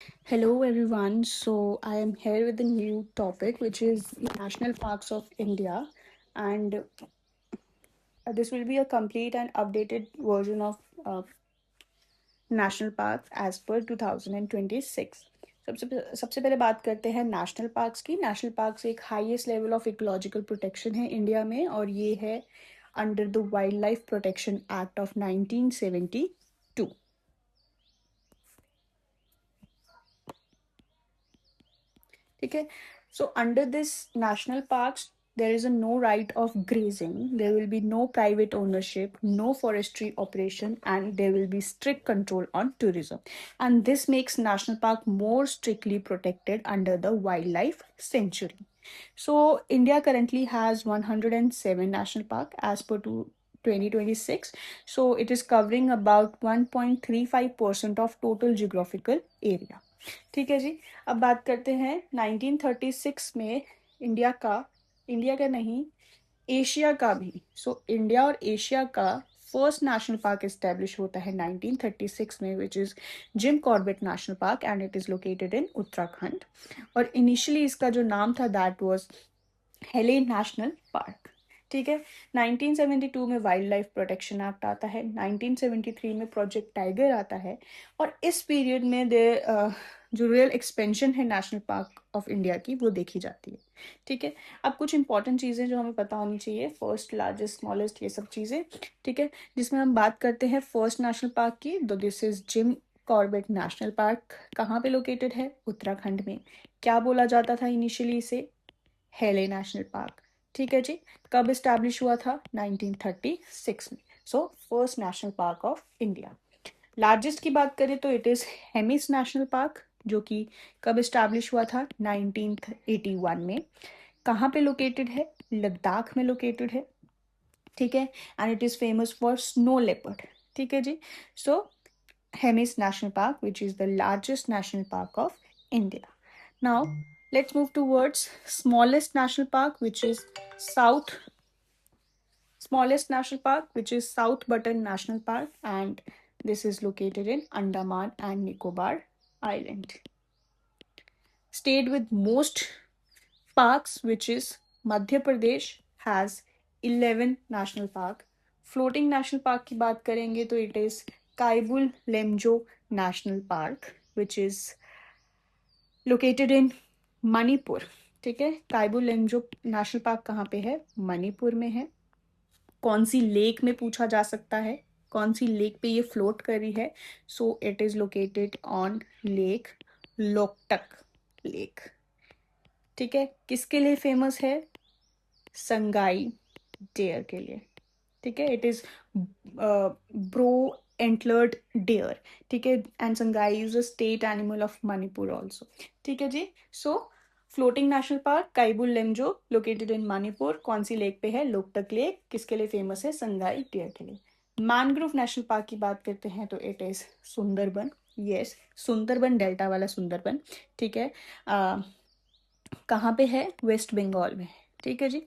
Hello everyone. So I am here with a new topic which is National Parks of India, and this will be a complete and updated version of national parks as per 2026. सबसे पहले बात करते हैं national parks की। National parks एक highest level of ecological protection है India में, और ये है under the wild life protection act of 1972। ठीक है। So under this national parks there is a no right of grazing, there will be no private ownership, no forestry operation, and there will be strict control on tourism, and this makes national park more strictly protected under the wildlife sanctuary. So India currently has 107 national park as per 2026. So it is covering about 1.35% of total geographical area. ठीक है जी। अब बात करते हैं 1936 में India का नहीं, Asia का भी। इंडिया और एशिया का फर्स्ट नेशनल पार्क एस्टेब्लिश होता है 1936 में, which is gym Corbett national park, and it is located in Uttarakhand. और इनिशियली इसका जो नाम था दैट वाज हेले नेशनल पार्क। ठीक है। 1972 में वाइल्ड लाइफ प्रोटेक्शन एक्ट आता है, 1973 में प्रोजेक्ट टाइगर आता है, और इस पीरियड में जो रियल एक्सपेंशन है नेशनल पार्क ऑफ इंडिया की वो देखी जाती है। ठीक है। अब कुछ इंपॉर्टेंट चीज़ें जो हमें पता होनी चाहिए, फर्स्ट, लार्जेस्ट, स्मॉलेस्ट, ये सब चीज़ें। ठीक है। जिसमें हम बात करते हैं फर्स्ट नेशनल पार्क की, तो this is gym Corbett national park. कहाँ पे लोकेटेड है? उत्तराखंड में। क्या बोला जाता था इनिशियली इसे? हेले नेशनल पार्क। ठीक है जी। कब इस्टेब्लिश हुआ था? 1936 में। So first national park of India. Largest की बात करें तो it is Hemis national park, जो कि कब इस्टेब्लिश हुआ था? 1981 में। कहाँ पे लोकेटेड है? लद्दाख में लोकेटेड है। ठीक है। And it is famous for snow leopard. ठीक है जी। सो Hemis National Park, which is the largest national park of India. Now, let's move towards smallest national park, which is South Button National Park, and this is located in Andaman and Nicobar Island. State with most parks, which is Madhya Pradesh, has 11 national park. Floating national park की बात करेंगे तो it is Kaibul Lemjo National Park, which is located in Manipur. ठीक है। Keibul Lamjao national park कहाँ पे है? मणिपुर में है। कौन सी लेक में पूछा जा सकता है, कौन सी लेक पे ये फ्लोट कर रही है? So it is located on lake Loktak lake. ठीक है। किसके लिए फेमस है? संगाई डेयर के लिए। ठीक है। It is brow antlered deer. ठीक है। And Sangai is a state animal of Manipur also. ठीक है जी। So floating national park Keibul Lamjao located in Manipur. कौन सी लेक पे है? लोकटक लेक। किसके लिए फेमस है? संगाई डेयर के लिए। मैनग्रोव नेशनल पार्क की बात करते हैं तो it is Sundarban. Yes, Sundarban delta वाला सुंदरबन। ठीक है। कहाँ पे है? वेस्ट बंगाल में। ठीक है जी।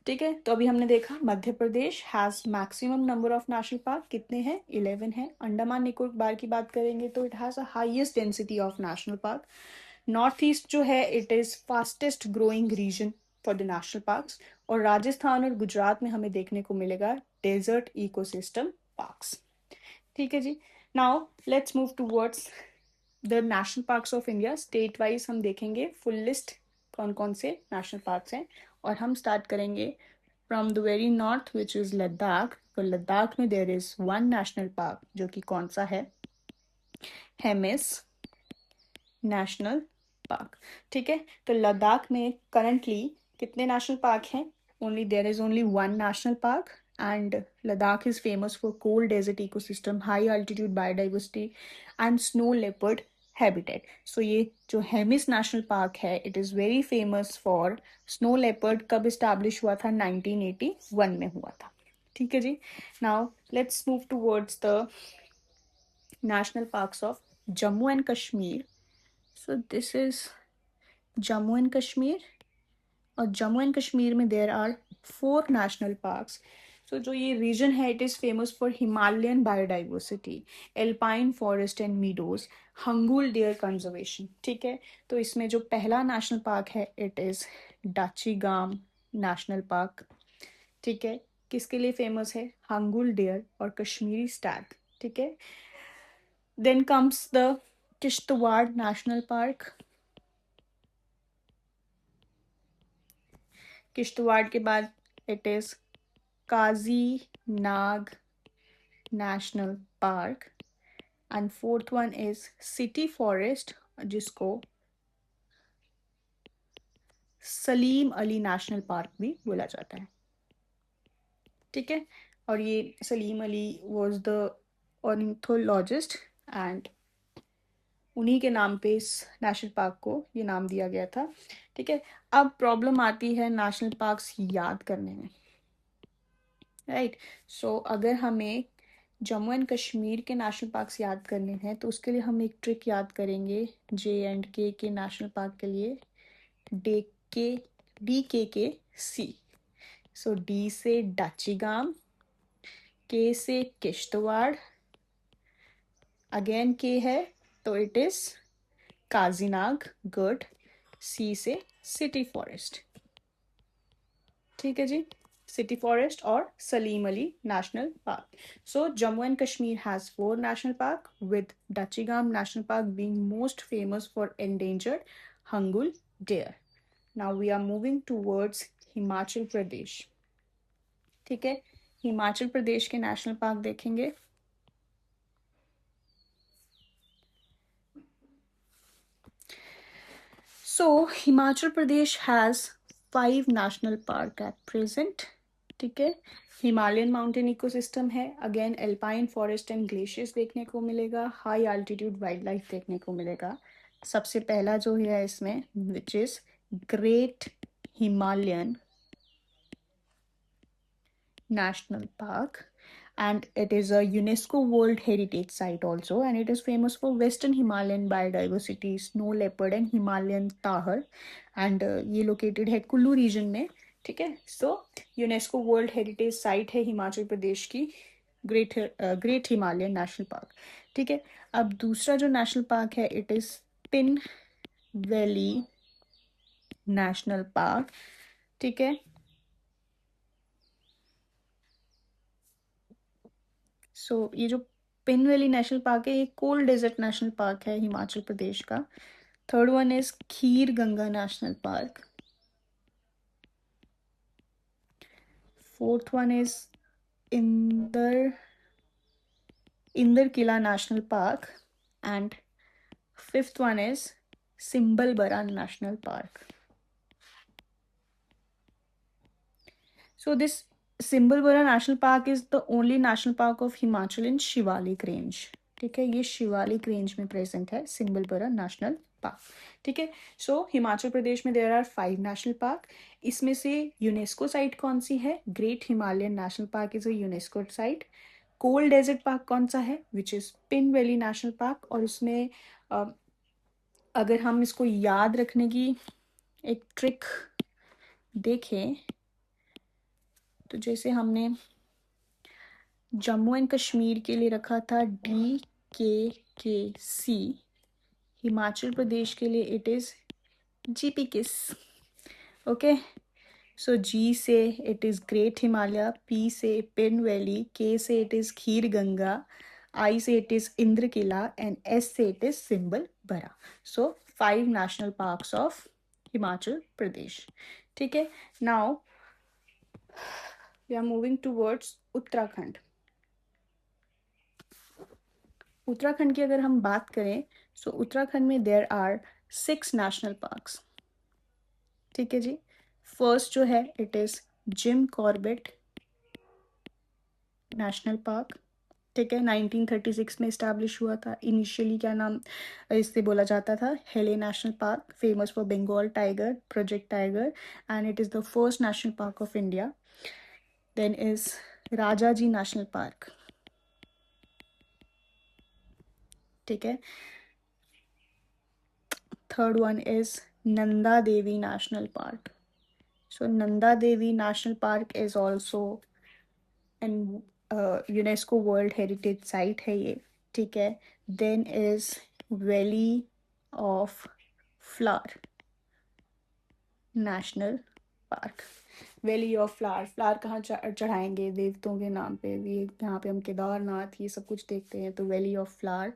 ठीक है। तो अभी हमने देखा Madhya Pradesh has maximum number of national park. कितने हैं? 11 है। अंडमान निकोबार की बात करेंगे तो it has a highest density of national park. North east जो है it is fastest growing region for the national parks, और राजस्थान और गुजरात में हमें देखने को मिलेगा डेजर्ट इकोसिस्टम पार्क्स। ठीक है जी। Now let's move towards the national parks of India. State wise हम देखेंगे फुल लिस्ट कौन कौन से नेशनल पार्क्स हैं, और हम स्टार्ट करेंगे from the very north which is Ladakh. तो लद्दाख में there is one national park, जो कि कौन सा है? Hemis national park. ठीक है। तो लद्दाख में करंटली कितने नेशनल पार्क हैं? Only there is only one national park, and Ladakh is famous for cold desert ecosystem, high altitude biodiversity, and snow leopard habitat. So ये जो हेमिस नेशनल पार्क है it is very famous for snow leopard. कब establish हुआ था? 1981 में हुआ था। ठीक है जी। Now let's move towards the national parks of Jammu and Kashmir. So this is Jammu and Kashmir, और जम्मू एंड कश्मीर में there are 4 national parks. So जो ये रीजन है it is famous for Himalayan biodiversity, alpine forest and meadows, hangul deer conservation. ठीक है, तो इसमें जो पहला नेशनल पार्क है it is Dachigam national park. ठीक है, किसके लिए फेमस है? हंगुल डियर और कश्मीरी स्टैग। ठीक है, then comes the Kishtwar national park. Kishtwar के बाद it is Kazi Nag national park and fourth one is city forest, जिसको सलीम अली नेशनल पार्क भी बोला जाता है। ठीक है, और ये Salim Ali was the ornithologist and उन्हीं के नाम पे इस नेशनल पार्क को ये नाम दिया गया था। ठीक है, अब प्रॉब्लम आती है नेशनल पार्क्स याद करने में, राइट। सो अगर हमें जम्मू एंड कश्मीर के नेशनल पार्क्स याद करने हैं तो उसके लिए हम एक ट्रिक याद करेंगे J&K के नेशनल पार्क के लिए, के सी। सो डी से डाचीगाम, के से किश्तवाड़, अगेन के है तो इट इज काजीनाग, गुड, सी से सिटी फॉरेस्ट। ठीक है जी, सिटी फॉरेस्ट और Salim Ali national park. So Jammu and Kashmir has 4 national park with Dachigam National Park being most famous for endangered hangul deer. Now we are moving towards Himachal Pradesh. ठीक है, हिमाचल प्रदेश के नेशनल पार्क देखेंगे। So Himachal Pradesh has 5 national park at present. ठीक है, Himalayan mountain ecosystem है, again alpine forest and glaciers देखने को मिलेगा, हाई एल्टीट्यूड वाइल्ड लाइफ देखने को मिलेगा। सबसे पहला जो है इसमें which is great Himalayan National Park, and it is a UNESCO World Heritage Site also, and it is famous for Western Himalayan biodiversity, snow leopard and Himalayan tahar, and ये located है कुल्लू region में। ठीक है, so UNESCO World Heritage Site है हिमाचल प्रदेश की great Himalayan national park. ठीक है, अब दूसरा जो नेशनल पार्क है it is Pin valley national park. ठीक है, सो ये जो पिन वैली नेशनल पार्क है ये कोल्ड डेजर्ट नेशनल पार्क है हिमाचल प्रदेश का। Third one is kheer Ganga national park. Fourth one is Inder Inder Killa national park and fifth one is Simbalbara national park. So this Simbalbara National Park is the only national park of Himachal in Shivalik Range. ठीक है, ये Shivalik range में present है सिम्बलबरा national park. ठीक है, सो हिमाचल प्रदेश में there are 5 national park. इसमें से यूनेस्को साइट कौन सी है? Great Himalayan national park is a UNESCO site. Cold desert park कौन सा है? Which is Pin valley national park. और उसमें अगर हम इसको याद रखने की एक ट्रिक देखें तो जैसे हमने जम्मू एंड कश्मीर के लिए रखा था DKKC, हिमाचल प्रदेश के लिए it is GPKIS। Okay, so G से it is great Himalaya, P से पिन वैली, K से it is kheer Ganga, I से it is Indra Kila and S से it is Simbalbara. So 5 national parks of Himachal Pradesh. ठीक है, now we are moving towards Uttarakhand. Uttarakhand की अगर हम बात करें सो उत्तराखंड में देयर आर 6 नेशनल पार्क्स। ठीक है जी, फर्स्ट जो है it is gym Corbett national park. ठीक है, 1936 में इस्टेब्लिश हुआ था। इनिशियली क्या नाम इससे बोला जाता था? Hailey national park, famous for Bengal tiger, project tiger, and it is the first national park of India. Then is Rajaji national park. ठीक है, third one is Nanda Devi national park. So Nanda Devi National Park is also and UNESCO world heritage site है ये, ठीक है. Then is valley of flower national park. Valley of flower, flower कहाँ चढ़ाएंगे देवताओं के नाम पे भी, यहाँ पे हम केदारनाथ ये सब कुछ देखते हैं, तो valley of flower.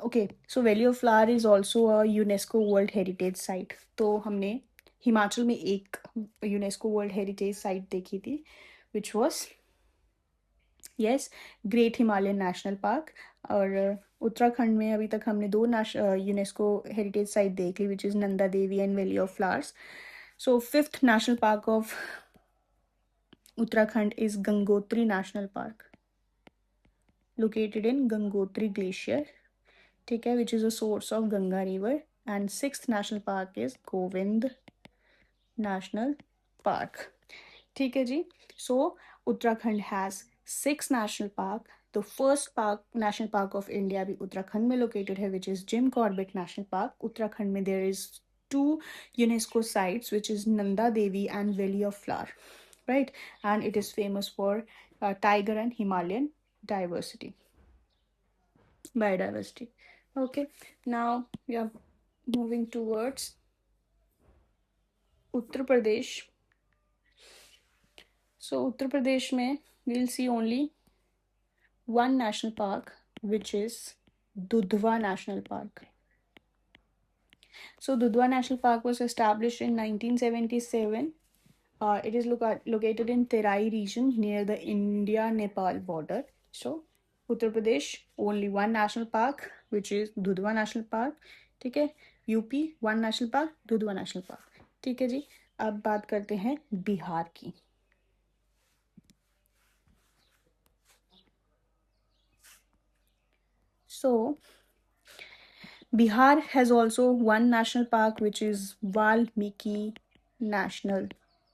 Okay, so valley of flower is also a UNESCO world heritage site. तो हमने हिमाचल में एक यूनेस्को वर्ल्ड हेरिटेज साइट देखी थी, which was yes great Himalayan national park. और उत्तराखंड में अभी तक हमने दो यूनेस्को हेरिटेज साइट देख ली, which is Nanda Devi and valley of flowers. So fifth national park of Uttarakhand is Gangotri national park, located in Gangotri Glacier, ठीक है, which is a source of Ganga River. And sixth national park is Govind National Park. ठीक है जी. So Uttarakhand has 6 national park. The first park, national park of India भी उत्तराखंड में located है, which is Jim Corbett National Park. Uttarakhand में there is 2 UNESCO sites, which is Nanda Devi and Valley of Flower, right? And it is famous for tiger and Himalayan biodiversity. Okay, now we are moving towards Uttar Pradesh. So Uttar Pradesh में we'll see only one national park, which is Dudhwa National Park. So Dudhwa National Park was established in 1977. It is located in Terai region near the India-Nepal border. So Uttar Pradesh, only one national park, which is Dudhwa National Park. ठीक है. UP, one national park, Dudhwa National Park. ठीक है जी. अब बात करते हैं बिहार की. So Bihar has also one national park, which is Valmiki National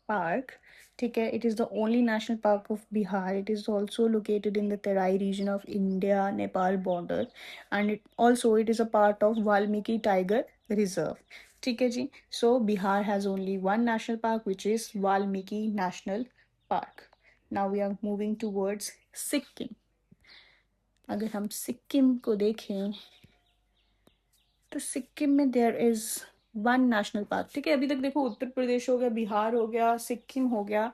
Park. ठीक है. It is the only national park of Bihar. It is also located in the Terai region of India-Nepal border, and it is a part of Valmiki Tiger Reserve. ठीक है जी. So Bihar has only one national park, which is Valmiki National Park. Now we are moving towards Sikkim. अगर हम सिक्किम को देखें तो सिक्किम में there is one national park. ठीक है. अभी तक देखो उत्तर प्रदेश हो गया, बिहार हो गया, सिक्किम हो गया,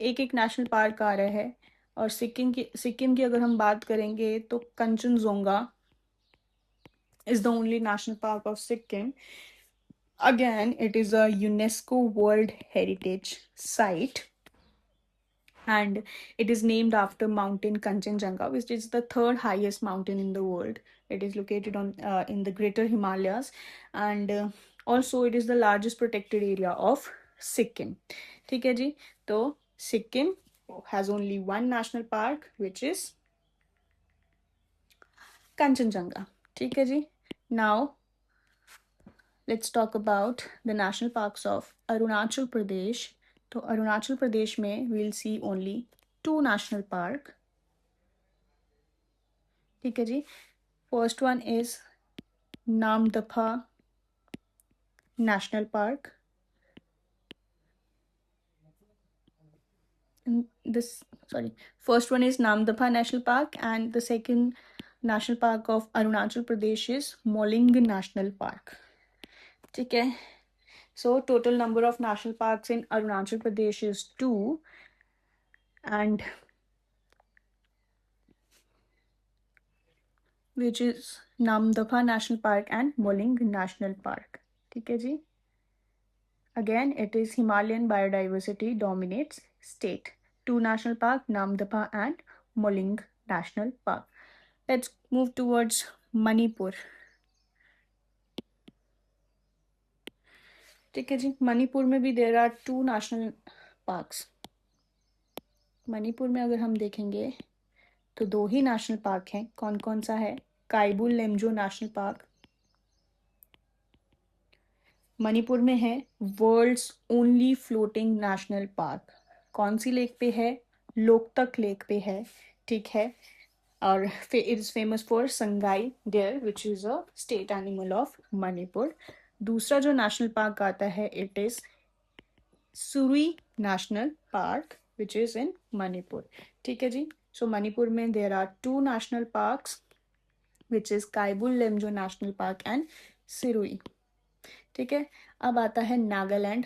एक एक नेशनल पार्क आ रहे हैं. और सिक्किम की अगर हम बात करेंगे तो Kanchenjunga is the only national park of Sikkim. Again it is a UNESCO world heritage site, and it is named after mountain Kanchenjunga, which is the third highest mountain in the world. It is located in the Greater Himalayas, and also it is the largest protected area of Sikkim. ठीक है जी. तो Sikkim has only one national park, which is Kanchenjunga. ठीक है जी. Now let's talk about the national parks of Arunachal Pradesh. तो अरुणाचल प्रदेश में we'll see only 2 national park. ठीक है जी. First one is Namdapha national park. First one is Namdapha National Park, and the second national park of Arunachal Pradesh is Moling National Park. ठीक है. So total number of national parks in Arunachal Pradesh is 2, and which is Namdapha National Park and Moling National Park. ठीक है जी. Again, it is Himalayan biodiversity dominates state. 2 national park, Namdapha and Moling National Park. Let's move towards Manipur. ठीक है जी. मणिपुर में भी there are 2 national parks. Manipur में अगर हम देखेंगे तो 2 ही नेशनल पार्क हैं. कौन कौन सा है? काइबुल लेमजो नेशनल पार्क मणिपुर में है. World's only floating national park. कौन सी लेक पे है? लोकतक लेक पे है. ठीक है. और it is famous for Sangai deer, which is a state animal of Manipur. दूसरा जो नेशनल पार्क आता है, it is Sirohi national park, which is in Manipur. ठीक है जी. So मणिपुर में there are 2 national parks, which is Keibul Lamjao national park and Sirohi. ठीक है. अब आता है नागालैंड.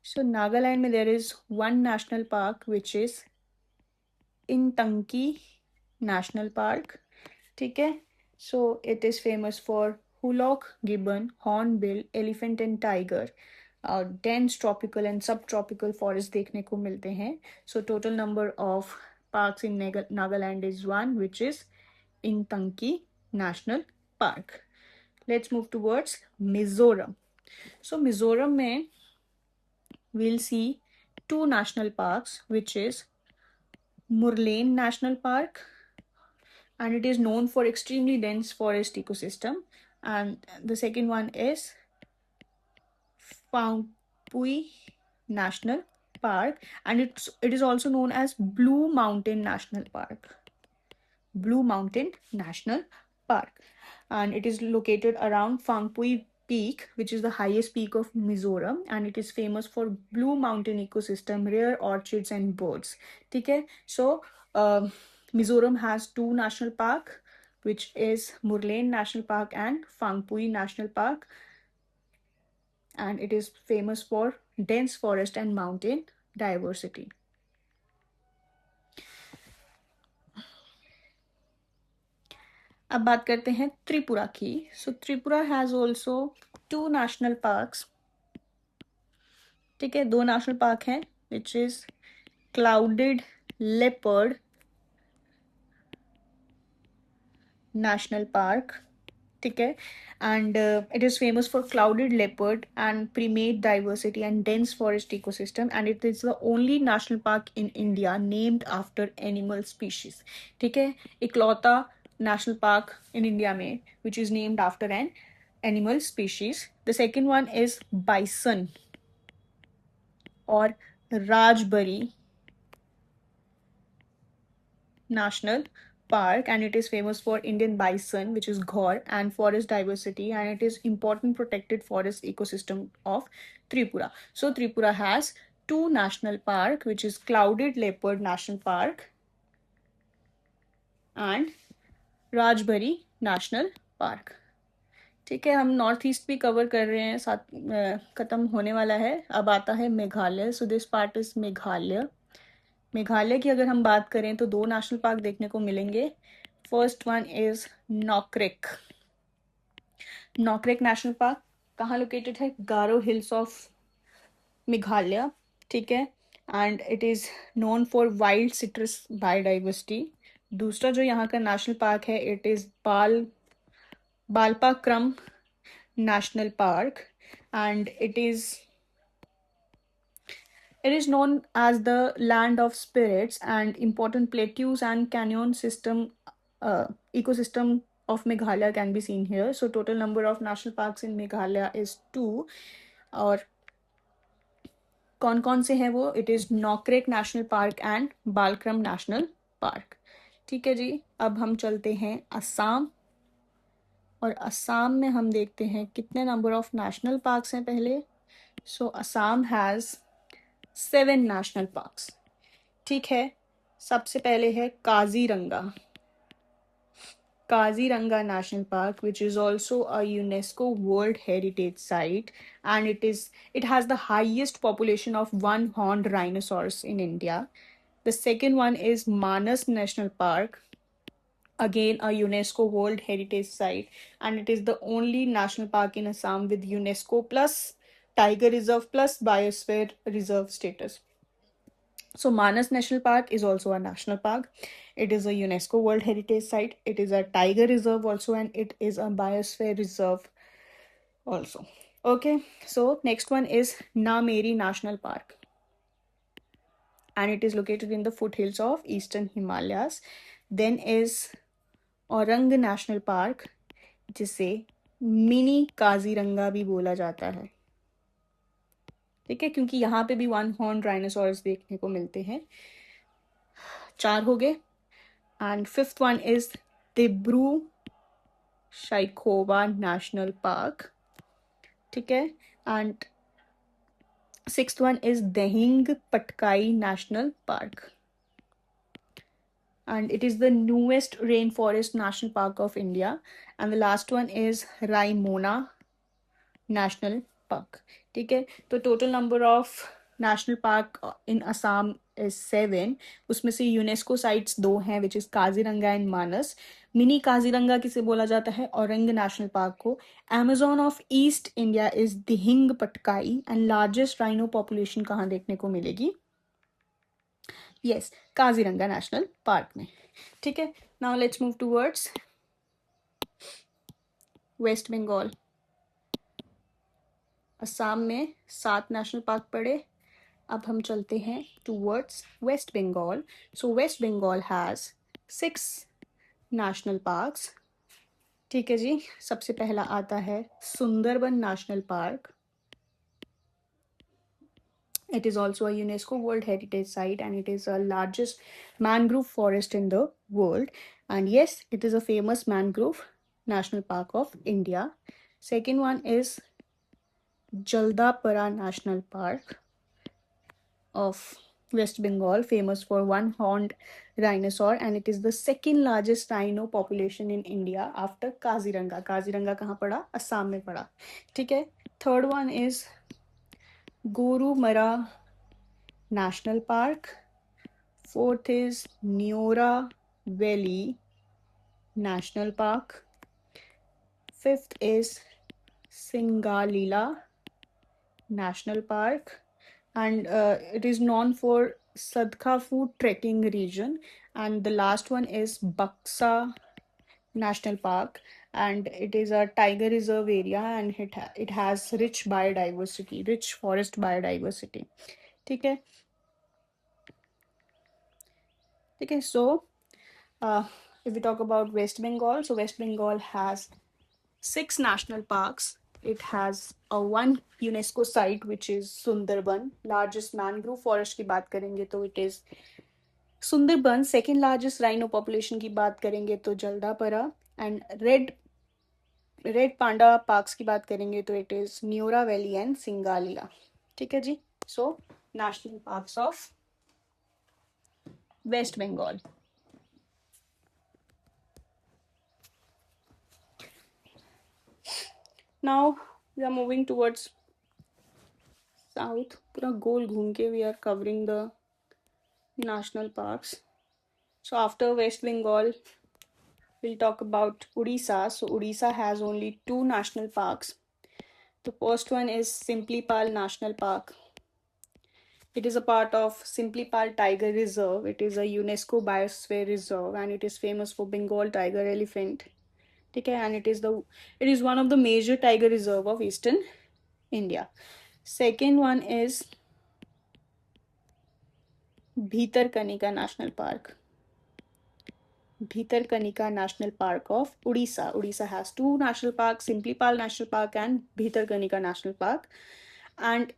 So नागालैंड में there is one national park which is Intanki national park. ठीक है. So it is famous for hoolock gibbon, hornbill, elephant and tiger. Dense tropical and sub tropical forest देखने को मिलते हैं. So total number of parks in Nagaland is 1, which is Intanki national park. Let's move towards Mizoram. So Mizoram में we'll see 2 national parks, which is Murlen National Park, and it is known for extremely dense forest ecosystem. And the second one is Phui National Park, and it is also known as Blue Mountain National Park. Blue Mountain National Park, and it is located around Phangpui Peak, which is the highest peak of Mizoram, and it is famous for Blue Mountain ecosystem, rare orchids and birds. Okay, so Mizoram has 2 national park, which is Murlen National Park and Phangpui National Park, and it is famous for dense forest and mountain diversity. अब बात करते हैं त्रिपुरा की. So Tripura has also 2 national parks. ठीक है, 2 national park हैं, which is Clouded Leopard National Park. ठीक है, and it is famous for clouded leopard and primate diversity and dense forest ecosystem, and it is the only national park in India named after animal species. ठीक है, इकलौता national park in India में which is named after an animal species. The second one is bison or Rajbari National Park, and it is famous for Indian bison, which is Ghor, and forest diversity, and it is important protected forest ecosystem of Tripura. So Tripura has 2 national park, which is Clouded Leopard National Park and Rajbari National Park. ठीक है, हम north east भी cover कर रहे हैं, साथ खत्म होने वाला है. अब आता है Meghalaya. So this part is Meghalaya. Meghalaya की अगर हम बात करें तो 2 नेशनल पार्क देखने को मिलेंगे. First one is Nokrek. Nokrek national park कहाँ लोकेटेड है? Garo hills of Meghalaya. ठीक है, and it is known for wild citrus biodiversity. दूसरा जो यहाँ का नेशनल पार्क है, it is Balpakram National Park, and it is known as the land of spirits, and important plateaus and canyon system ecosystem of Meghalaya can be seen here. So total number of national parks in Meghalaya is 2. और कौन कौन से हैं वो? It is Nokrek national park and Balpakram national park. ठीक है जी, अब हम चलते हैं असम. और असम में हम देखते हैं कितने नंबर ऑफ नेशनल पार्क्स हैं पहले. सो असम हैज़ 7 नेशनल पार्क्स. ठीक है, सबसे पहले है Kaziranga. Kaziranga national park, which is also a UNESCO World Heritage Site, and it has the highest population of one-horned rhinoceros in India. The second one is Manas National Park, again a UNESCO World Heritage Site, and it is the only national park in Assam with UNESCO plus Tiger Reserve plus Biosphere Reserve status. So Manas National Park is also a national park. It is a UNESCO World Heritage Site. It is a Tiger Reserve also, and it is a Biosphere Reserve also. Okay, so next one is Nameri National Park, and it is located in the foothills of Eastern Himalayas. Then is Orang national park, जिसे mini Kaziranga भी बोला जाता है. ठीक है, क्योंकि यहाँ पे भी 1-horned राइनोसॉरस देखने को मिलते हैं. 4 हो गए. And 5th one is Dibru Saikhowa national park. ठीक है, and Sixth one is Dehing Patkai National Park, and it is the newest rainforest national park of India. And the last one is Raimona National Park. ठीक है, तो total number of national park in Assam is 7. उसमें से UNESCO sites 2 हैं, which is Kaziranga and Manas. Mini Kaziranga किसे बोला जाता है? औरंग नेशनल पार्क को. Amazon of east India is Dihing Patkai. And largest rhino population कहाँ देखने को मिलेगी? यस, काजीरंगा नेशनल पार्क में. ठीक है, now let's move towards west Bengal. Assam में 7 नेशनल पार्क पड़े. अब हम चलते हैं towards west Bengal. So west Bengal has 6 national parks. ठीक है जी, सबसे पहला आता है Sundarban national park. It is also a UNESCO World Heritage Site and it is the largest mangrove forest in the world. And yes, it is a famous mangrove national park of India. Second one is Jaldapara National Park of West Bengal, famous for one-horned rhinoceros, and it is the second largest rhino population in India after Kaziranga. Kaziranga कहाँ पड़ा? असम में पड़ा. ठीक है. Third one is Gorumara National Park. Fourth is Neora Valley National Park. Fifth is Singalila National Park, and it is known for Sadkafu trekking region. And the last one is Baksa National Park, and it is a tiger reserve area, and it has rich biodiversity, rich forest biodiversity. ठीक है. ठीक है. So if we talk about West Bengal, so West Bengal has 6 national parks. It has a one UNESCO site which is Sundarban. Largest mangrove forest की बात करेंगे तो it is Sundarban. Second largest rhino population की बात करेंगे तो जल्दापरा. And red panda parks की बात करेंगे तो it is Neura valley and Singalila. ठीक है जी. So national parks of West Bengal. Now we are moving towards south. पूरा गोल घूम के we are covering the national parks. So after West Bengal, we'll talk about Odisha. So Odisha has only 2 national parks. The first one is Simplipal National Park. It is a part of Simplipal Tiger Reserve. It is a UNESCO Biosphere Reserve and it is famous for Bengal tiger elephant. Okay, and it is one of the major tiger reserve of Eastern India. Second one is Bhitarkanika National Park. Bhitarkanika National Park of Odisha. Odisha has 2 national parks, Simplipal National Park and Bhitarkanika National Park. And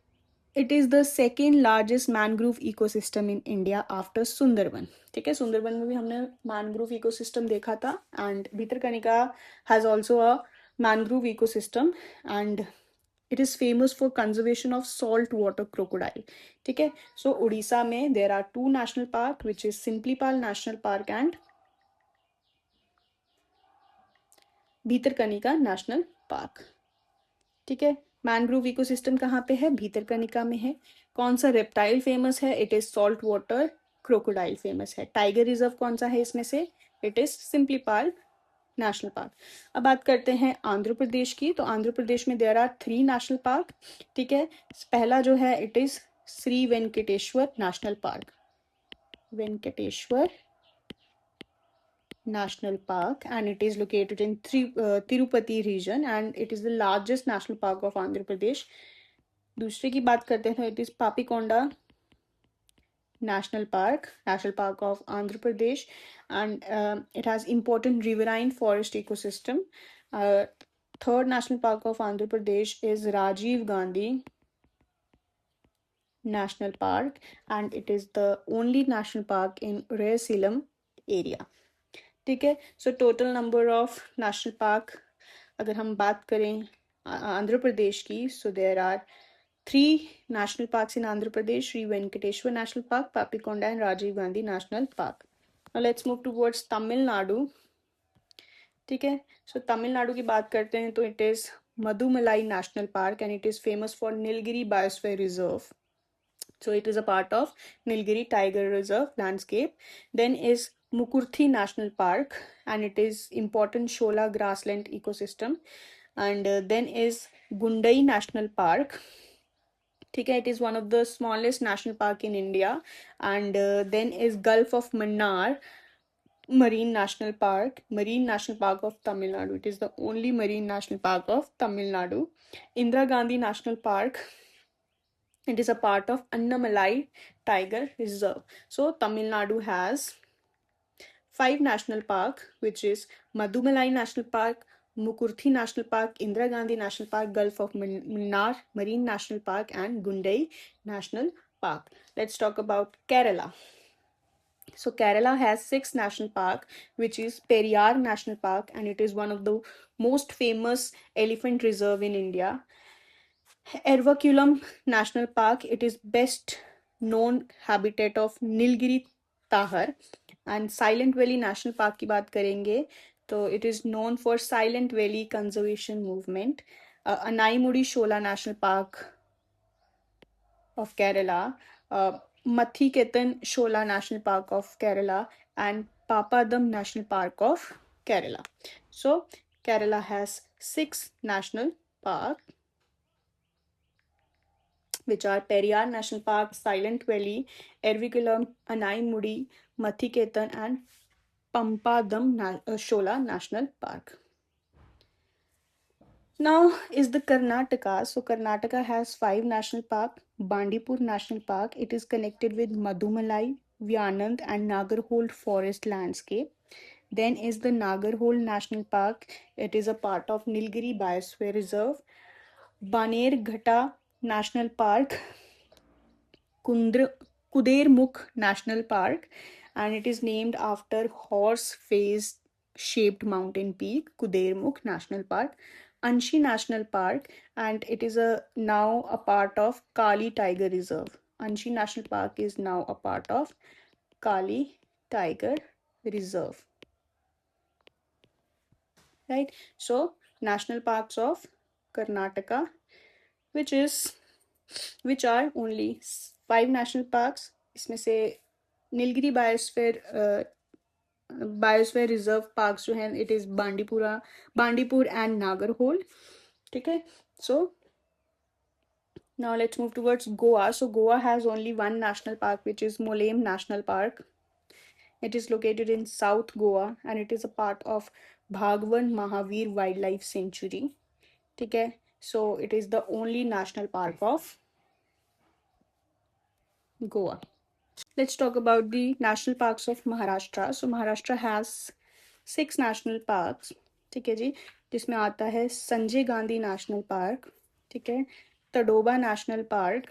it is the second largest mangrove ecosystem in India after Sundarban. ठीक है, सुंदरबन में भी हमने mangrove ecosystem देखा था. And Bhitarkanika has also a mangrove ecosystem and it is famous for conservation of saltwater crocodile. ठीक है. So Odisha में there are 2 national park which is Simplipal National Park and Bhitarkanika national park. ठीक है. Mangrove ecosystem कहाँ पे है? भीतरकनिका में है. कौन सा रेप्टाइल फेमस है? It is salt water crocodile famous है. टाइगर रिजर्व कौन सा है इसमें से? It is Similipal national park. अब बात करते हैं आंध्र प्रदेश की. तो आंध्र प्रदेश में देयर आर 3 नेशनल पार्क. ठीक है. पहला जो है it is Shri Venkateswara national park. Venkateswara National Park, and it is located in Tirupati region and it is the largest national park of Andhra Pradesh. दूसरे की बात करते हैं तो it is Papikonda National Park of Andhra Pradesh, and it has important riverine forest ecosystem. Third national park of Andhra Pradesh is Rajiv Gandhi National Park and it is the only national park in Rayaselam area. ठीक है. So total number of national park अगर हम बात करें आंध्र प्रदेश की, so there are Three national parks in Andhra Pradesh: Sri Venkateshwar National Park, Papikonda, and Rajiv Gandhi National Park. Now let's move towards Tamil Nadu. ठीक है, so Tamil Nadu की बात करते हैं तो it is Madumalai National Park and it is famous for Nilgiri Biosphere Reserve. So it is a part of Nilgiri Tiger Reserve landscape. Then is Mukurthi National Park and it is important Shola grassland ecosystem. And then is Gundai National Park. Okay, it is one of the smallest national park in India. And then is Gulf of Mannar Marine National Park, Marine National Park of Tamil Nadu. It is the only marine national park of Tamil Nadu. Indira Gandhi National Park. It is a part of Annamalai Tiger Reserve. So Tamil Nadu has 5 national park, which is Madumalai National Park, Mukurthi National Park, Indira Gandhi National Park, Gulf of Mannar Marine National Park, and Gundai National Park. Let's talk about Kerala. So Kerala has 6 national park, which is Periyar National Park, and it is one of the most famous elephant reserve in India. Ervakulam National Park, it is best known habitat of Nilgiri Tahar. And Silent Valley National Park की बात करेंगे तो it is known for Silent Valley Conservation Movement. Anaimudi Shola National Park of Kerala, Mathiketan Shola National Park of Kerala, and Papadam National Park of Kerala. So Kerala has 6 national parks, which are Periyar National Park, Silent Valley, Ervikulam, Anaimudi, Mathiketan, and Pampadam Shola National Park. Now is the Karnataka. So Karnataka has 5 national park. Bandipur National Park. It is connected with Madumalai, Vyanand, and Nagarhole forest landscape. Then is the Nagarhole National Park. It is a part of Nilgiri Biosphere Reserve. Banerghata National Park, Kudermukh National Park, and it is named after horse face shaped mountain peak, Kudermukh National Park. Anshi National Park, and it is now a part of Kali Tiger Reserve. Anshi National Park is now a part of Kali Tiger Reserve. Right, so national parks of Karnataka, which are only 5 national parks. इसमें से Nilgiri biosphere reserve parks जो हैं, it is Bandipur and Nagarhole. ठीक है, सो now let's move towards Goa. So Goa has only one national park, which is Mollem National Park. It is located in South Goa and it is a part of Bhagwan Mahavir Wildlife Sanctuary. Okay, so it is the only national park of Goa. Let's talk about the national parks of Maharashtra. So Maharashtra has 6 national parks. ठीक है जी, जिसमें आता है Sanjay Gandhi national park. ठीक है, Tadoba national park.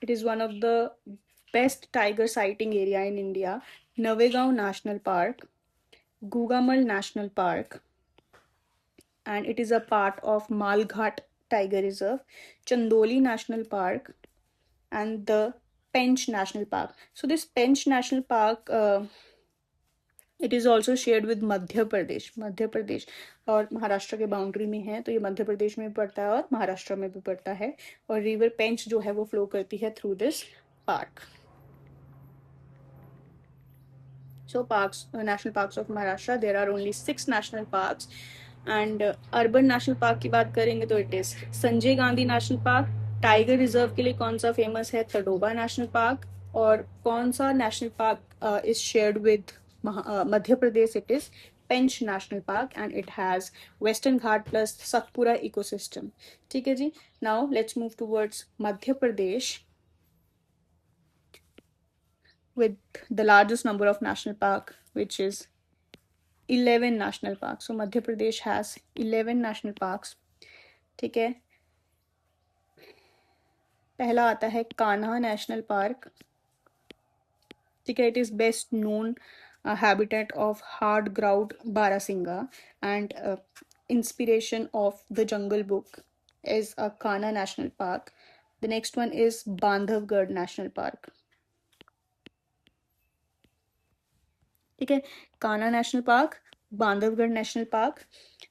It is one of the best tiger sighting area in India. Navegaon National Park, Gugamal National Park, and it is a part of Malghat Tiger Reserve, Chandoli National Park, and the Pench National Park. So this Pench National Park, it is also shared with Madhya Pradesh और महाराष्ट्र के boundary में है, तो ये मध्य प्रदेश में भी पड़ता है और महाराष्ट्र में भी पड़ता है. और रिवर पेंच जो है वो फ्लो करती है through this park. So parks, national parks of Maharashtra, there are only 6 national parks. And urban national park की बात करेंगे तो it is Sanjay Gandhi national park. Tiger reserve के लिए कौन सा फेमस है? Tadoba national park. और कौन सा national park is shared with Madhya Pradesh? It is Pench national park and it has western Ghat plus Satpura ecosystem. ठीक है जी, now let's move towards Madhya Pradesh with the largest number of national park, which is 11 national parks. So Madhya Pradesh has 11 national parks. ठीक है, पहला आता है Kanha national park. ठीक है, it is best known habitat of hard ground Barasinga and inspiration of the Jungle Book is a Kanha National Park. The next one is Bandhavgarh National Park. ठीक है, Kanha national park, Bandhavgarh national park.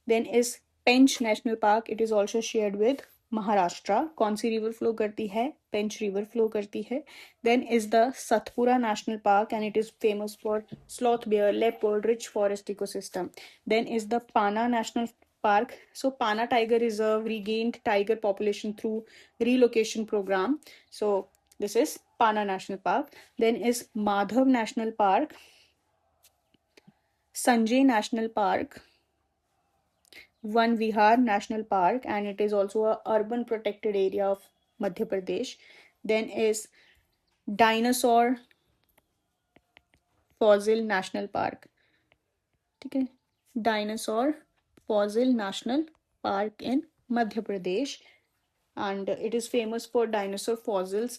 Then is Pench national park. It is also shared with Maharashtra. कौन सी river flow करती है? पेंच river flow करती है. Then is the Satpura national park and it is famous for sloth bear, leopard, rich forest ecosystem. Then is the Panna national park. So Pana Tiger Reserve regained tiger population through relocation program. So this is Pana National Park. Then is Madhav National Park, Sanjay National Park, Van Vihar National Park, and it is also a urban protected area of Madhya Pradesh. Then is Dinosaur Fossil National Park. ठीक है, Dinosaur Fossil National Park in Madhya Pradesh, and it is famous for dinosaur fossils.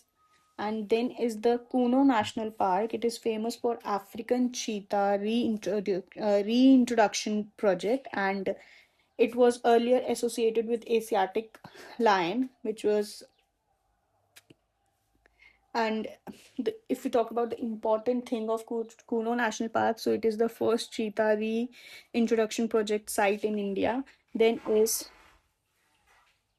And then is the Kuno National Park. It is famous for African cheetah reintroduction project, and it was earlier associated with Asiatic lion, which was, and if we talk about the important thing of Kuno National Park, so it is the first cheetah reintroduction project site in India. Then is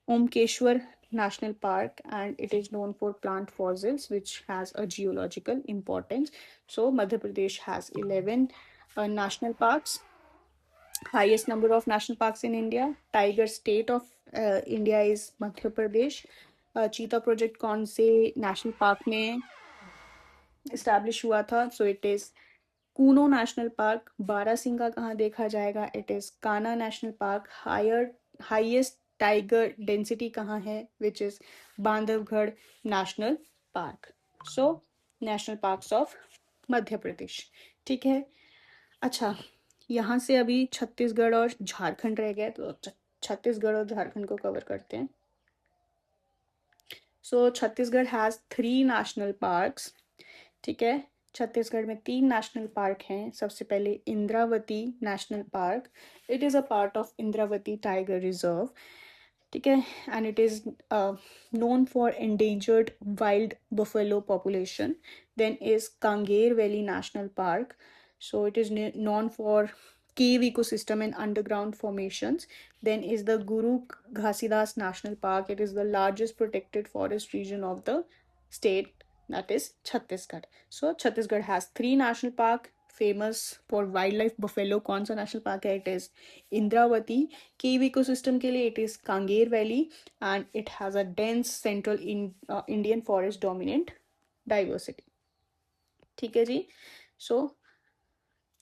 Omkeshwar National Park, and it is known for plant fossils, which has a geological importance. So Madhya Pradesh has 11 national parks, highest number of national parks in India. Tiger state of India is Madhya Pradesh. Cheetah project कौन से national park में establish हुआ था? So it is Kuno national park. Barasingha कहाँ देखा जाएगा? It is Kanha national park. Highest tiger density कहाँ है? Which is Bandhavgarh national park. So national parks of Madhya Pradesh. ठीक है, अच्छा, यहाँ से अभी छत्तीसगढ़ और झारखंड रह गए, तो छत्तीसगढ़ और झारखंड को कवर करते हैं. सो छत्तीसगढ़ हैज 3 नेशनल पार्क्स. ठीक है, छत्तीसगढ़ में 3 नेशनल पार्क हैं. सबसे पहले Indravati national park. It is a part of Indravati tiger reserve. ठीक है, and it is known for endangered wild buffalo population. Then is Kanger Valley National Park. So it is known for cave ecosystem and underground formations. Then is the Guru Ghasidas National Park. It is the largest protected forest region of the state, that is Chhattisgarh. So Chhattisgarh has 3 national park famous for wildlife buffalo. कौन सा national park है? It is Indravati. Cave ecosystem के लिए it is Kanger Valley, and it has a dense central Indian forest dominant diversity. ठीक है जी. So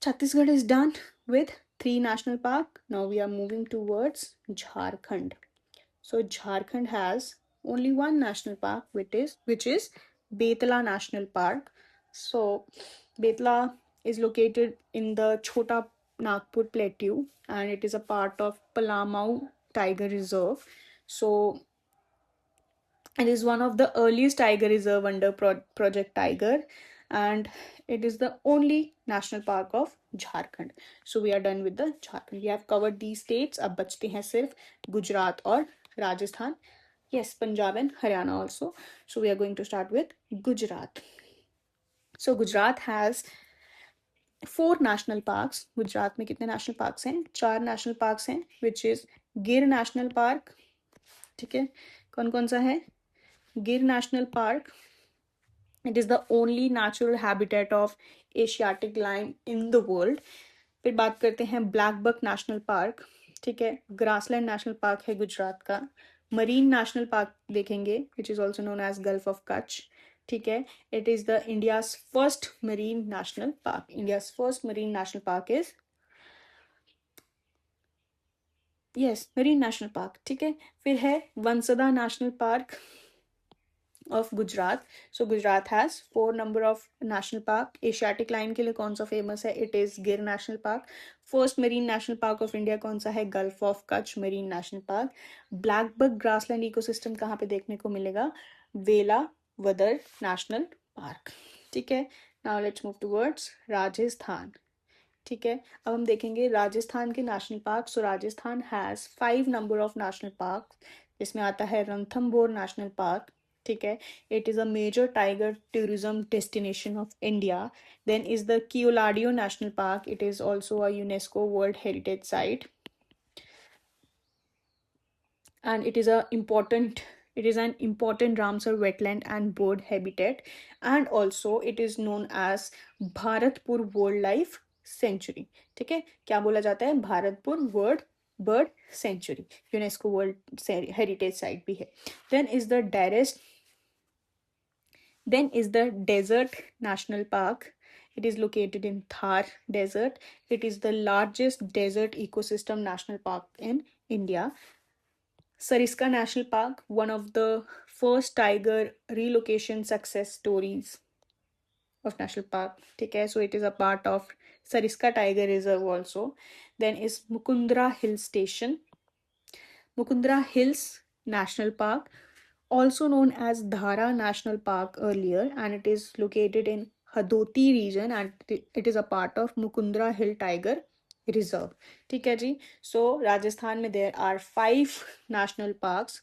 Chhattisgarh is done with 3 national park. Now we are moving towards Jharkhand. So Jharkhand has only 1 national park, which is Betla National Park. So Betla is located in the Chota Nagpur Plateau, and it is a part of Palamau Tiger Reserve. So it is one of the earliest tiger reserve under Project Tiger, and it is the only national park of Jharkhand. So we are done with the Jharkhand. We have covered these states. अब बचते हैं सिर्फ गुजरात और Rajasthan. Yes, Punjab and Haryana also. So we are going to start with Gujarat. So Gujarat has 4 national parks. Gujarat में कितने national parks हैं? 4 national parks हैं, which is गिर national park. ठीक है, कौन कौन सा है? गिर national park. It is the only natural habitat of Asiatic lion in the world. फिर बात करते हैं ब्लैक बक नेशनल पार्क. ठीक है, ग्रासलैंड नेशनल पार्क है गुजरात का. मरीन नेशनल पार्क देखेंगे, which is also known as gulf of Kutch. ठीक है, it is the India's first marine national park. India's first marine national park is yes marine national park. ठीक है, फिर है Vansda national park of Gujarat. So Gujarat has 4 number of national park. Asiatic lion के लिए कौन सा famous है? It is Gir National Park. First marine national park of India कौन सा है? Gulf of Kutch Marine National Park. Black buck grassland ecosystem कहाँ पे देखने को मिलेगा? वेला वदर National Park. ठीक है, now let's move towards Rajasthan. ठीक है, अब हम देखेंगे राजस्थान के national park. So Rajasthan has 5 number of national parks, जिसमें आता है रणथंभौर नेशनल पार्क. ठीक है. It is a major tiger tourism destination of India. Then is the Keoladeo National Park. It is also a UNESCO World Heritage Site, and it is an important Ramsar wetland and bird habitat, and also it is known as Bharatpur Wildlife Sanctuary. ठीक है, क्या बोला जाता है? Bharatpur world bird sanctuary, UNESCO world heritage site भी है. Then is the Desert National Park. It is located in Thar Desert. It is the largest desert ecosystem national park in India. Sariska National Park, one of the first tiger relocation success stories of national park. Okay, so it is a part of Sariska Tiger Reserve also. Then is Mukundra Hill Station. Mukundra Hills National Park, also known as Dhara National Park earlier, and it is located in Hadoti region, and it is a part of Mukundra Hill Tiger Reserve. ठीक है जी. So Rajasthan में there are 5 national parks.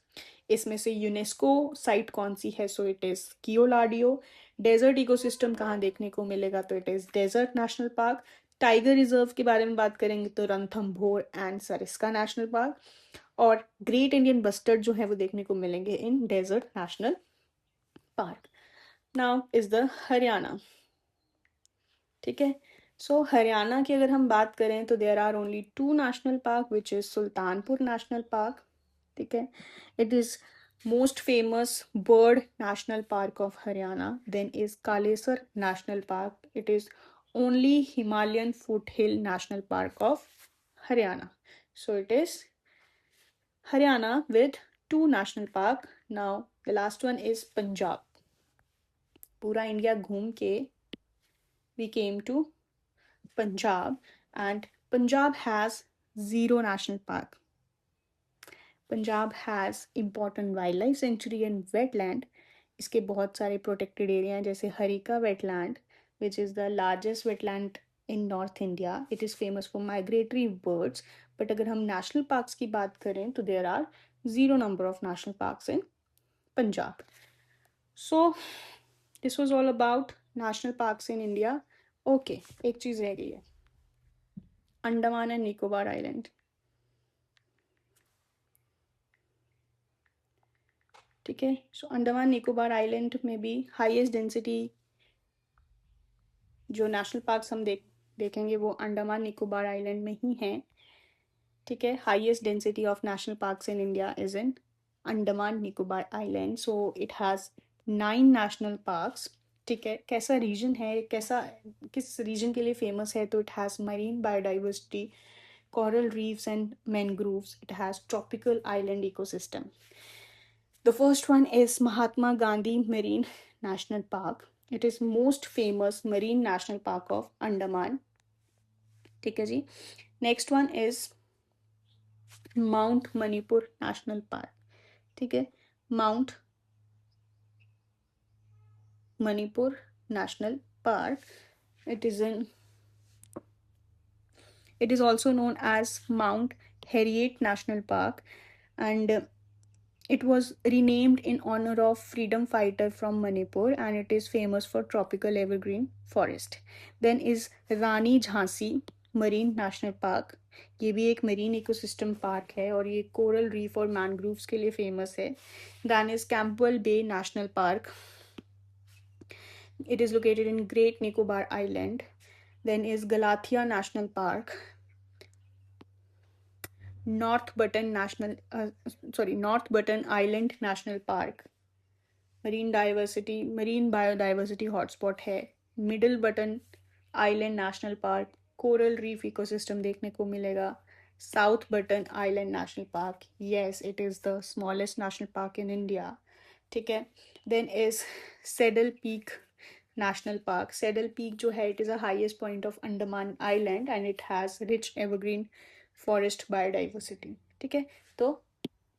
इसमें से UNESCO site कौन सी है? So it is Keoladeo. Desert ecosystem कहाँ देखने को मिलेगा? तो it is desert national park. Tiger reserve के बारे में बात करेंगे तो Ranthambore and Sariska national park. और ग्रेट इंडियन बस्टर्ड जो है वो देखने को मिलेंगे in desert national park. Now is the Haryana. ठीक है. सो हरियाणा की अगर हम बात करें तो there are only 2 national park which is Sultanpur national park. ठीक है. It is most famous bird national park of Haryana. Then is Kalesar National Park. It is only Himalayan foothill national park of Haryana. So it is Haryana with 2 national park. Now the last one is Punjab. पूरा India घूम के we came to Punjab, and Punjab has 0 national park. Punjab has important wildlife sanctuary and wetland. इसके बहुत सारे protected area हैं, जैसे Harike wetland which is the largest wetland in north India. It is famous for migratory birds. But अगर हम national parks की बात करें तो there are 0 number of national parks in Punjab. So this was all about national parks in India. Okay, एक चीज़ रह गई है, अंडमान एंड निकोबार आइलैंड. ठीक है. सो अंडमान निकोबार आइलैंड में भी हाईएस्ट डेंसिटी जो नेशनल पार्क्स हम देखेंगे वो अंडमान निकोबार आइलैंड में ही हैं. ठीक है. Highest density of national parks in India is in Andaman Nicobar island. So it has 9 national parks. ठीक है. कैसा रीजन है, किस रीजन के लिए फेमस है? तो it has marine biodiversity, coral reefs and mangroves. It has tropical island ecosystem. The first one is Mahatma Gandhi Marine National Park. It is most famous marine national park of Andaman. ठीक है जी. Next one is Mount Manipur National Park. ठीक है. Mount Manipur National Park. It is also known as Mount Harriet National Park, and it was renamed in honor of freedom fighter from Manipur, and it is famous for tropical evergreen forest. Then is Rani Jhansi Marine National Park. ये भी एक marine ecosystem park है और ये coral reef और mangroves के लिए famous है. Then is Campbell Bay National Park. It is located in Great Nicobar Island. Then is Galathia National Park. North Button Island National Park. Marine biodiversity hotspot है. Middle button island national park, coral reef ecosystem देखने को मिलेगा. South button island national park, yes it is the smallest national park in India. ठीक है. Then is saddle peak national park. Saddle peak जो है it is a highest point of Andaman island and it has rich evergreen forest biodiversity. ठीक है. तो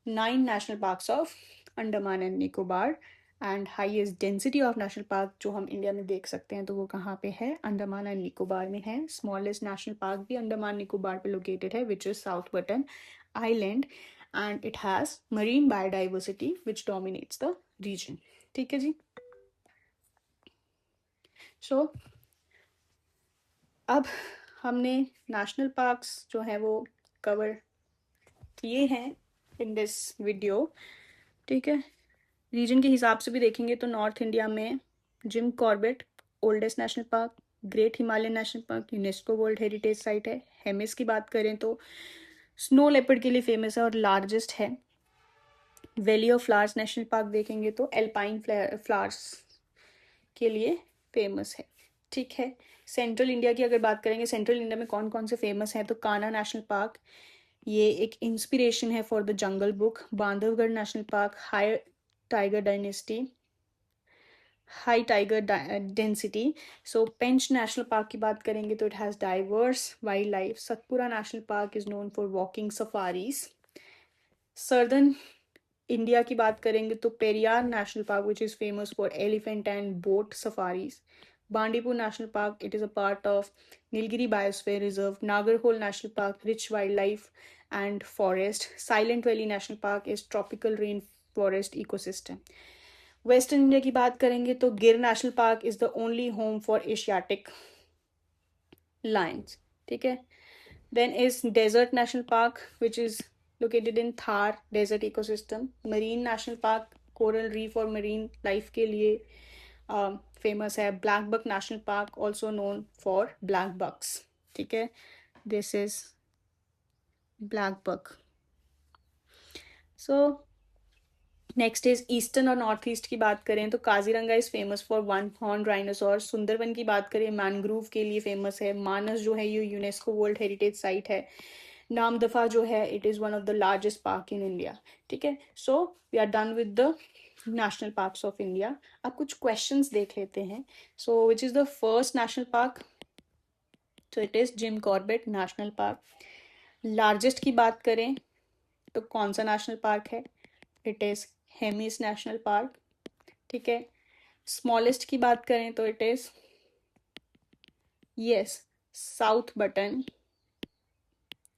9 national parks of Andaman and Nicobar. And highest density of national park जो हम India में देख सकते हैं तो वो कहाँ पे है? अंडमान एंड निकोबार में है. स्मॉलेस्ट नेशनल पार्क भी अंडमान निकोबार पे लोकेटेड है which is south button island, and it has marine biodiversity which dominates the region. ठीक है जी। सो अब हमने नेशनल पार्क्स जो है वो कवर किए हैं इन दिस वीडियो। ठीक है, रीजन के हिसाब से भी देखेंगे तो नॉर्थ इंडिया में Jim Corbett oldest national park, great Himalayan national park UNESCO world heritage site है। हेमिस की बात करें तो स्नो लेपर्ड के लिए फेमस है और लार्जेस्ट है। Valley of flowers national park देखेंगे तो एल्पाइन फ्लावर्स के लिए फेमस है। ठीक है, सेंट्रल इंडिया की अगर बात करेंगे, सेंट्रल इंडिया में कौन कौन से फेमस हैं तो कान्हा नेशनल पार्क, ये एक इंस्पिरेशन है for the jungle book. Bandhavgarh national park, high tiger dynasty, high tiger density. So Pench national park की बात करेंगे तो it has diverse wild life. Satpura national park is known for walking safaris. Southern India की बात करेंगे तो Periyar national park which is famous for elephant and boat safaris. Bandipur national park, it is a part of Nilgiri biosphere reserve. Nagarhole national park, rich wild life and forest. Silent valley national park is tropical rain forest ecosystem. Western India की बात करेंगे तो Gir national park is the only home for Asiatic lions. ठीक है, then is desert national park which is located in Thar desert ecosystem. Marine National Park, coral reef और marine life के लिए famous है। Black buck national park also known for black bucks. ठीक है, this is black buck. So next is eastern और north east की बात करें तो Kaziranga is famous for one horn rhinoceros. Sundarban की बात करें मैनग्रोव के लिए फेमस है। मानस जो है ये यूनेस्को वर्ल्ड हेरिटेज साइट है। नामदफा जो है it is one of the largest park in India. ठीक है, so we are done with the national parks of India. अब कुछ क्वेश्चंस देख लेते हैं। So which is the first national park? तो it is Jim Corbett national park. Largest की बात करें तो कौन सा नेशनल पार्क है? It is Hemis national park. ठीक है, स्मॉलेस्ट की बात करें तो it is yes south button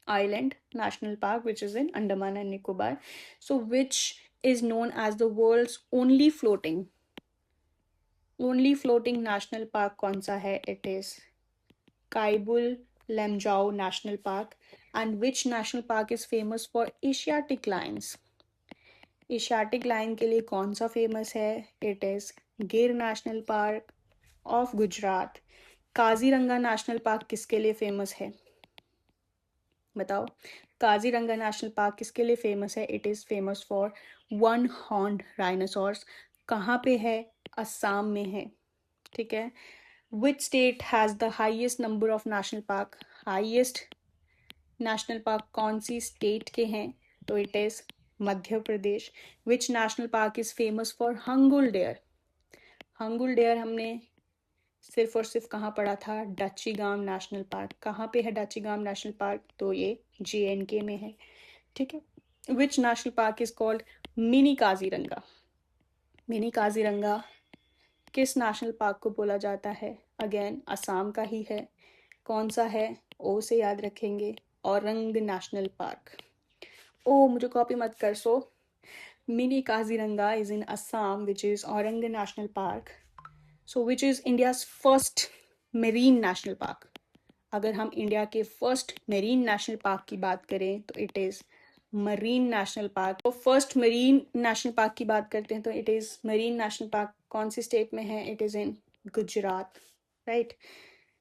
Island National Park, which is in Andaman and Nicobar. So, which is known as the world's only floating national park? कौन सा है? It is Kaibul Lamjau National Park. And which national park is famous for Asiatic lions? Asiatic lion के लिए कौन सा famous है? It is Gir National Park of Gujarat. Kaziranga national park किसके लिए फेमस है? बताओ, काजीरंगा नेशनल पार्क किसके लिए फेमस है? It is famous for one horned rhinoceros. कहाँ पे है? असम में है। ठीक है, which state has the highest number of national park? Highest national park कौन सी स्टेट के हैं? तो it is Madhya Pradesh. Which national park is famous for hangul deer? Hangul deer हमने सिर्फ और सिर्फ कहाँ पढ़ा था? Dachigam national park. कहाँ पे है डच्चीगाम नेशनल पार्क? तो ये JNK में है। ठीक है, विच national park is called mini Kaziranga? Mini Kaziranga किस नेशनल पार्क को बोला जाता है? अगेन असम का ही है। कौन सा है? ओ से याद रखेंगे, औरंग नेशनल पार्क। ओ मुझे कॉपी मत कर। सो mini Kaziranga is in Assam which is Orang national park. So which is India's first marine national park? अगर हम इंडिया के फर्स्ट मेरीन नेशनल पार्क की बात करें तो it is marine national park. तो फर्स्ट मरीन नेशनल पार्क की बात करते हैं तो it is marine national park कौन सी स्टेट में है? It is in Gujarat. Right,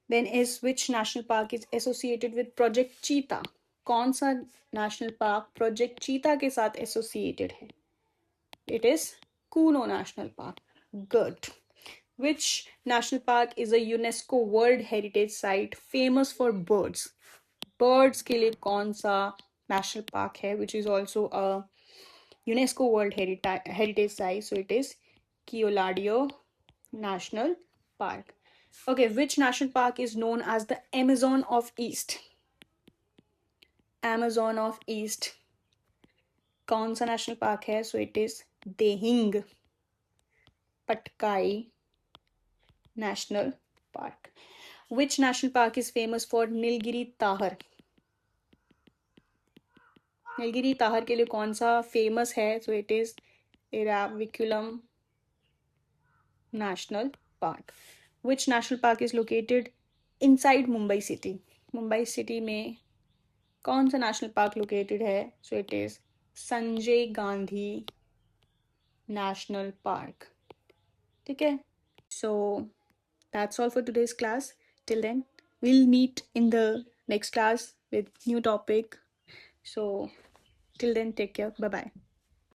then is which national park is associated with project cheetah? कौन सा नेशनल पार्क प्रोजेक्ट चीता के साथ एसोसिएटेड है? It is Kuno national park. Good. Which national park is a UNESCO World Heritage Site famous for birds? Birds के लिए कौन सा national park है which is also a UNESCO World Heritage Site? So it is Keoladeo National Park. Okay, which national park is known as the Amazon of East? Amazon of East कौन सा national park है? So it is Dehing Patkai National Park. Which national park is famous for Nilgiri Tahar? Nilgiri Tahir के लिए कौन सा famous है? So it is Eravikulam National Park. Which national park is located inside Mumbai city? Mumbai city में कौन सा national park located है? So it is Sanjay Gandhi National Park. ठीक है? So that's all for today's class. Till then, we'll meet in the next class with new topic. So till then, take care. Bye bye.